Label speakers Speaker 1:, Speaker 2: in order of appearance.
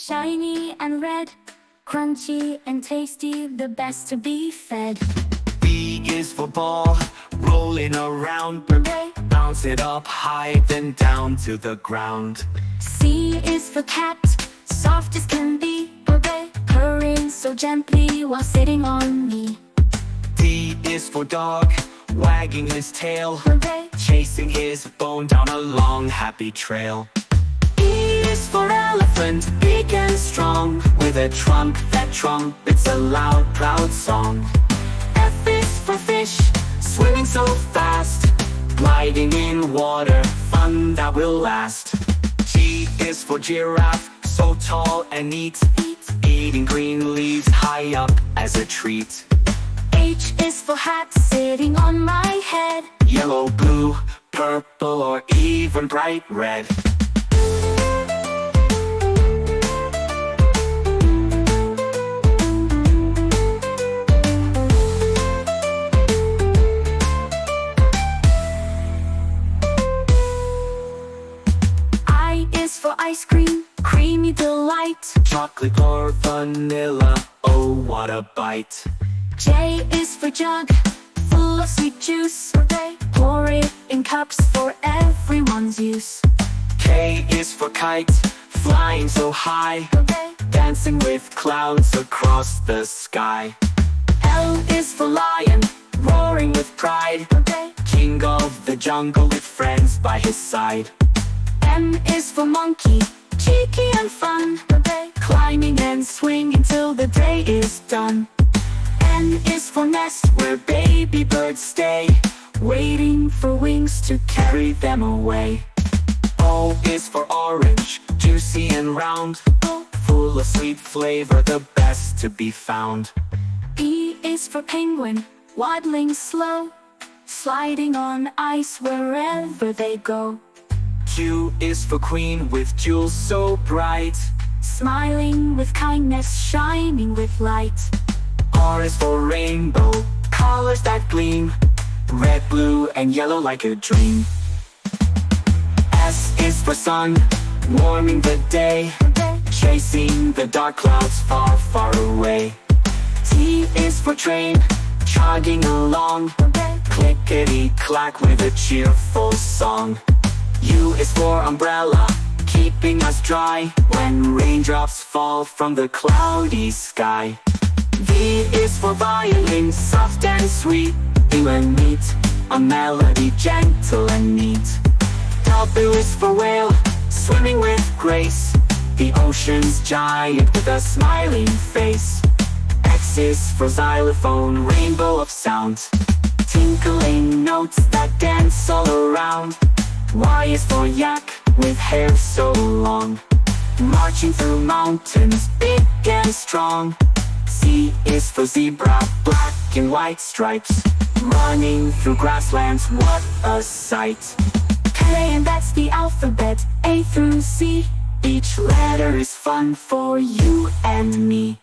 Speaker 1: shiny and red, crunchy and tasty, the best to be fed.
Speaker 2: B is for ball, rolling around, bounce it up high, then down to the ground.
Speaker 1: C is for cat, soft as can be, purring so gently while sitting on me.
Speaker 2: D is for dog, wagging his tail, chasing his bone down a long happy trail. E is for elephant, big and strong, with a trunk that trumpets a loud, proud song. F is for fish, swimming so fast, gliding in water, fun that will last. G is for giraffe, so tall and neat, eating green leaves high up as a treat.
Speaker 1: H is for hat, sitting on my head,
Speaker 2: Yellow, blue, purple, or even bright red.
Speaker 1: I is for ice cream, creamy delight,
Speaker 2: Chocolate or vanilla, oh what a bite.
Speaker 1: J is for jug, full of sweet juice, pour it in cups for everyone's use.
Speaker 2: K is for kite, flying so high, dancing with clouds across the sky.
Speaker 1: L is for lion,
Speaker 2: Roaring with pride, king of the jungle with friends by his side.
Speaker 1: M is for monkey, cheeky and fun, climbing and swinging till the day is done. N is for nest, where baby birds stay, waiting for wings to carry them away.
Speaker 2: O is for orange, juicy and round, full of sweet flavor, the best to be found.
Speaker 1: P is for penguin, waddling slow, sliding on ice wherever they go.
Speaker 2: Q is for queen, with jewels so bright,
Speaker 1: Smiling with kindness, shining with light.
Speaker 2: R is for rainbow, colors that gleam, red, blue, and yellow like a dream. S is for sun, warming the day, chasing the dark clouds far, far away.
Speaker 1: T
Speaker 2: Is for train, chugging along, clickety-clack with a cheerful song. U is for umbrella, keeping us dry when raindrops fall from the cloudy sky. V is for violin, soft and sweet, you and meet, a melody gentle and neat. W is for whale, swimming with grace, the ocean's giant with a smiling face. X is for xylophone, rainbow of sound, tinkling notes that dance all around. Y is for yak, with hair so long, marching through mountains, big and strong. Z is for zebra, black and white stripes, running through grasslands, what a sight.
Speaker 1: And that's the alphabet, A through Z. Each letter is fun for you and me.